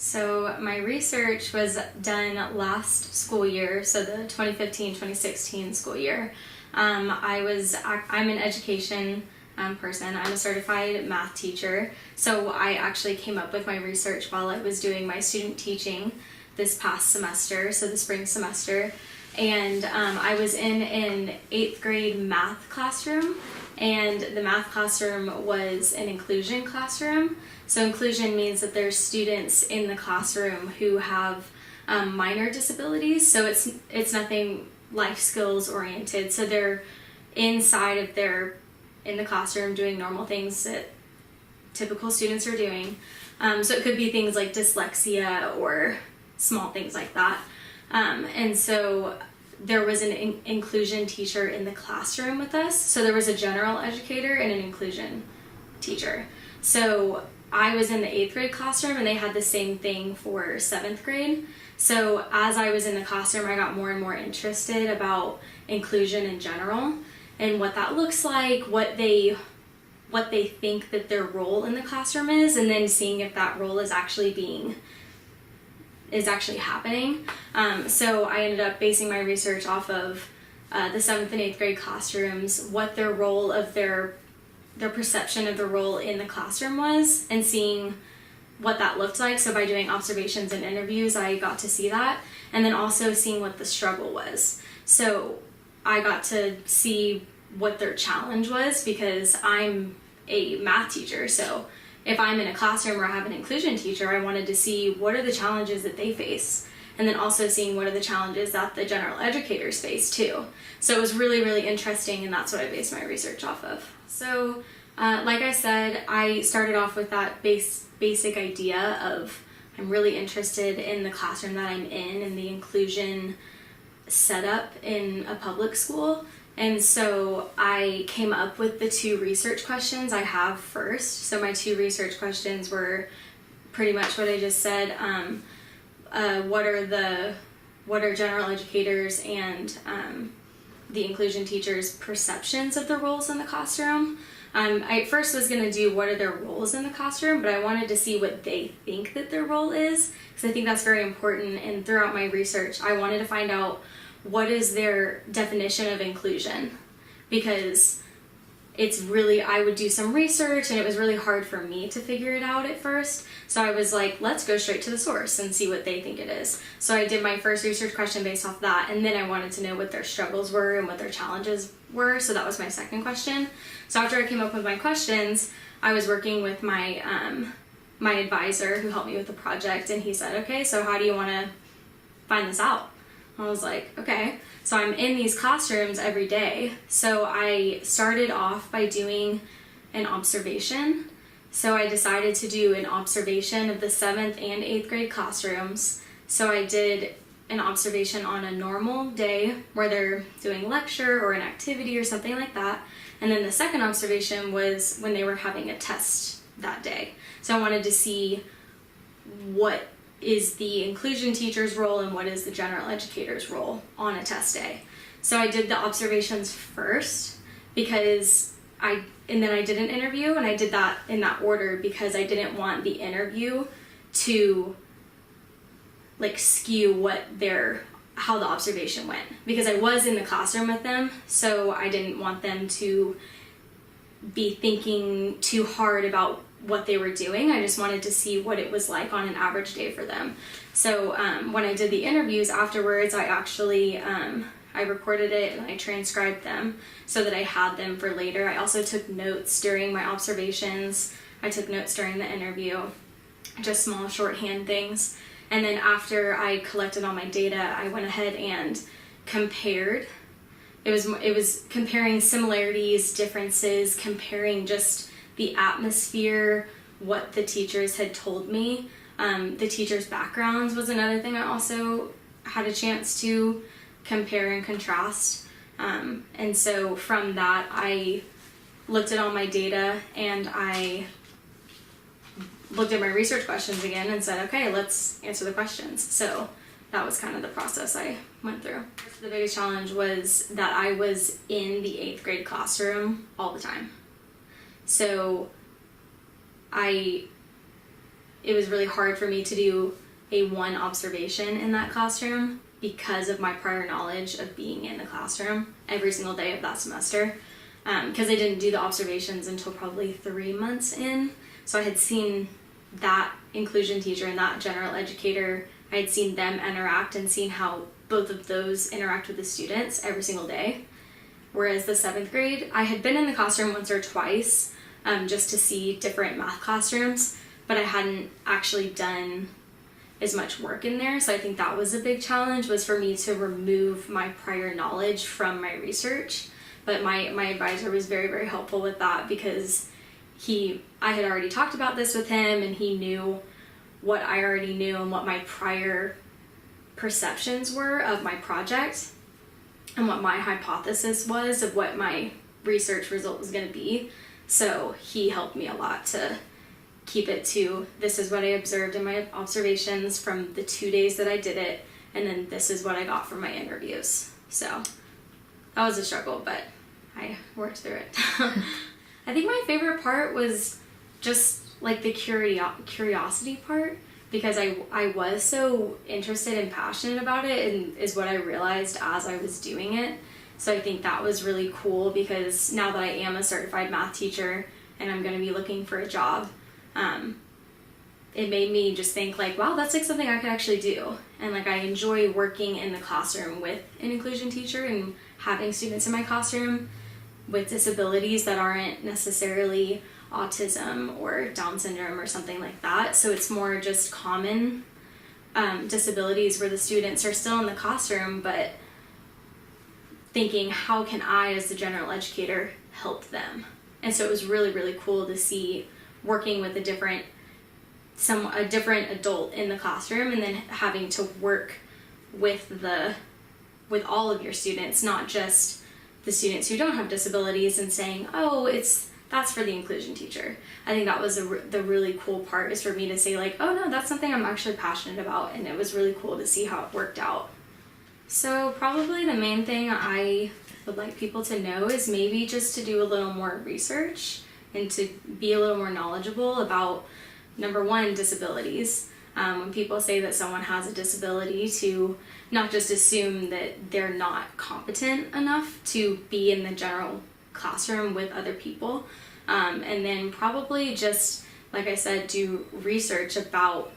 So my research was done last school year, so the 2015-2016 school year. I'm an education person. I'm a certified math teacher, so I actually came up with my research while I was doing my student teaching this past semester, so the spring semester. And I was in an 8th grade math classroom, and the math classroom was an inclusion classroom. So inclusion means that there's students in the classroom who have minor disabilities, so it's nothing life skills oriented. So they're in the classroom doing normal things that typical students are doing. So it could be things like dyslexia or small things like that. And so there was an inclusion teacher in the classroom with us. So there was a general educator and an inclusion teacher. So I was in the 8th grade classroom, and they had the same thing for 7th grade. So as I was in the classroom, I got more and more interested about inclusion in general and what that looks like, what they think that their role in the classroom is, and then seeing if that role is actually happening. So I ended up basing my research off of the 7th and 8th grade classrooms, what their role of their perception of the role in the classroom was, and seeing what that looked like. So by doing observations and interviews, I got to see that, and then also seeing what the struggle was. So I got to see what their challenge was, because I'm a math teacher, so if I'm in a classroom where I have an inclusion teacher, I wanted to see what are the challenges that they face, and then also seeing what are the challenges that the general educators face too. So it was really, really interesting, and that's what I based my research off of. So like I said, I started off with that basic idea of I'm really interested in the classroom that I'm in and the inclusion setup in a public school. And so I came up with the 2 research questions I have first. So my 2 research questions were pretty much what I just said. What are general educators and the inclusion teachers' perceptions of the roles in the classroom? I first was going to do what are their roles in the classroom, but I wanted to see what they think that their role is, because I think that's very important. And throughout my research, I wanted to find out what is their definition of inclusion, because I would do some research and it was really hard for me to figure it out at first. So I was like, let's go straight to the source and see what they think it is. So I did my first research question based off that, and then I wanted to know what their struggles were and what their challenges were. So that was my second question. So after I came up with my questions, I was working with my my advisor who helped me with the project, and he said, okay, so how do you want to find this out? I was like, okay. So I'm in these classrooms every day. So I started off by doing an observation. So I decided to do an observation of the 7th and 8th grade classrooms. So I did an observation on a normal day where they're doing lecture or an activity or something like that. And then the second observation was when they were having a test that day. So I wanted to see what is the inclusion teacher's role and what is the general educator's role on a test day. So I did the observations first and then I did an interview, and I did that in that order because I didn't want the interview to skew how the observation went, because I was in the classroom with them, so I didn't want them to be thinking too hard about what they were doing. I just wanted to see what it was like on an average day for them. So when I did the interviews afterwards, I actually I recorded it and I transcribed them so that I had them for later. I also took notes during my observations. I took notes during the interview, just small shorthand things. And then after I collected all my data, I went ahead and compared. It was comparing similarities, differences, comparing just the atmosphere, what the teachers had told me. The teachers' backgrounds was another thing I also had a chance to compare and contrast. And so from that, I looked at all my data and I looked at my research questions again and said, okay, let's answer the questions. So that was kind of the process I went through. The biggest challenge was that I was in the 8th grade classroom all the time. So I it was really hard for me to do a one observation in that classroom because of my prior knowledge of being in the classroom every single day of that semester. Because I didn't do the observations until probably 3 months in. So I had seen that inclusion teacher and that general educator, I had seen them interact and seen how both of those interact with the students every single day. Whereas the 7th grade, I had been in the classroom once or twice just to see different math classrooms, but I hadn't actually done as much work in there. So I think that was a big challenge, was for me to remove my prior knowledge from my research. But my advisor was very, very helpful with that, because I had already talked about this with him, and he knew what I already knew and what my prior perceptions were of my project and what my hypothesis was of what my research result was going to be. So he helped me a lot to keep it to, this is what I observed in my observations from the 2 days that I did it, and then this is what I got from my interviews. So that was a struggle, but I worked through it. I think my favorite part was just like the curiosity part, because I was so interested and passionate about it, and is what I realized as I was doing it. So I think that was really cool, because now that I am a certified math teacher and I'm going to be looking for a job, it made me just think like, wow, that's like something I could actually do. And like, I enjoy working in the classroom with an inclusion teacher and having students in my classroom with disabilities that aren't necessarily autism or Down syndrome or something like that. So it's more just common disabilities where the students are still in the classroom, but thinking, how can I as the general educator help them? And so it was really, really cool to see working with a different adult in the classroom, and then having to work with all of your students, not just the students who don't have disabilities, and saying, oh, that's for the inclusion teacher. I think that was the really cool part, is for me to say like, oh no, that's something I'm actually passionate about, and it was really cool to see how it worked out. So probably the main thing I would like people to know is maybe just to do a little more research and to be a little more knowledgeable about, number one, disabilities. When people say that someone has a disability, to not just assume that they're not competent enough to be in the general classroom with other people. And then probably just, like I said, do research about,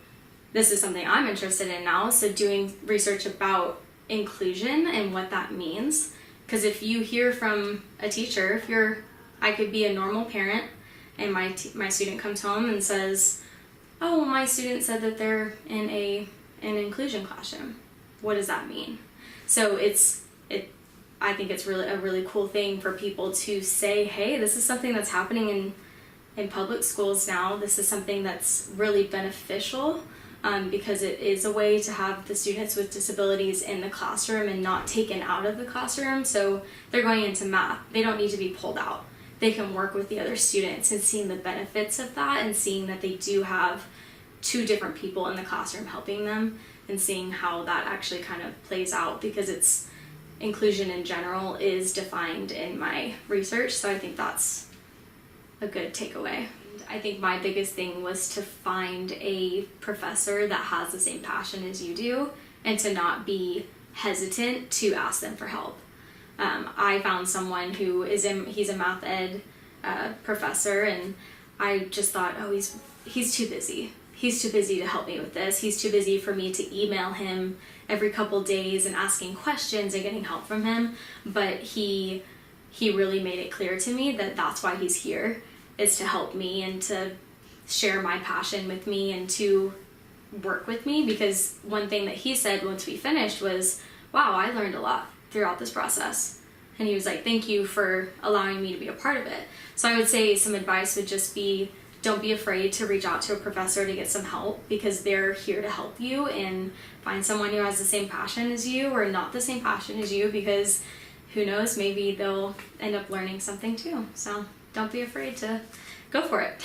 this is something I'm interested in now, so doing research about inclusion and what that means. Because if you hear from a teacher, I could be a normal parent, and my student comes home and says, oh, my student said that they're in an inclusion classroom. What does that mean? So I think it's really a really cool thing for people to say, hey, this is something that's happening in public schools now. This is something that's really beneficial, because it is a way to have the students with disabilities in the classroom and not taken out of the classroom. So they're going into math. They don't need to be pulled out. They can work with the other students, and seeing the benefits of that, and seeing that they do have 2 different people in the classroom helping them, and seeing how that actually kind of plays out, because inclusion in general is defined in my research. So I think that's a good takeaway. I think my biggest thing was to find a professor that has the same passion as you do, and to not be hesitant to ask them for help. I found someone who he's a math ed professor, and I just thought, oh, he's too busy. He's too busy to help me with this. He's too busy for me to email him every couple days and asking questions and getting help from him. But he really made it clear to me that that's why he's here, is to help me and to share my passion with me and to work with me. Because one thing that he said once we finished was, wow, I learned a lot throughout this process. And he was like, thank you for allowing me to be a part of it. So I would say some advice would just be, don't be afraid to reach out to a professor to get some help, because they're here to help you, and find someone who has the same passion as you or not the same passion as you, because who knows, maybe they'll end up learning something too. So don't be afraid to go for it.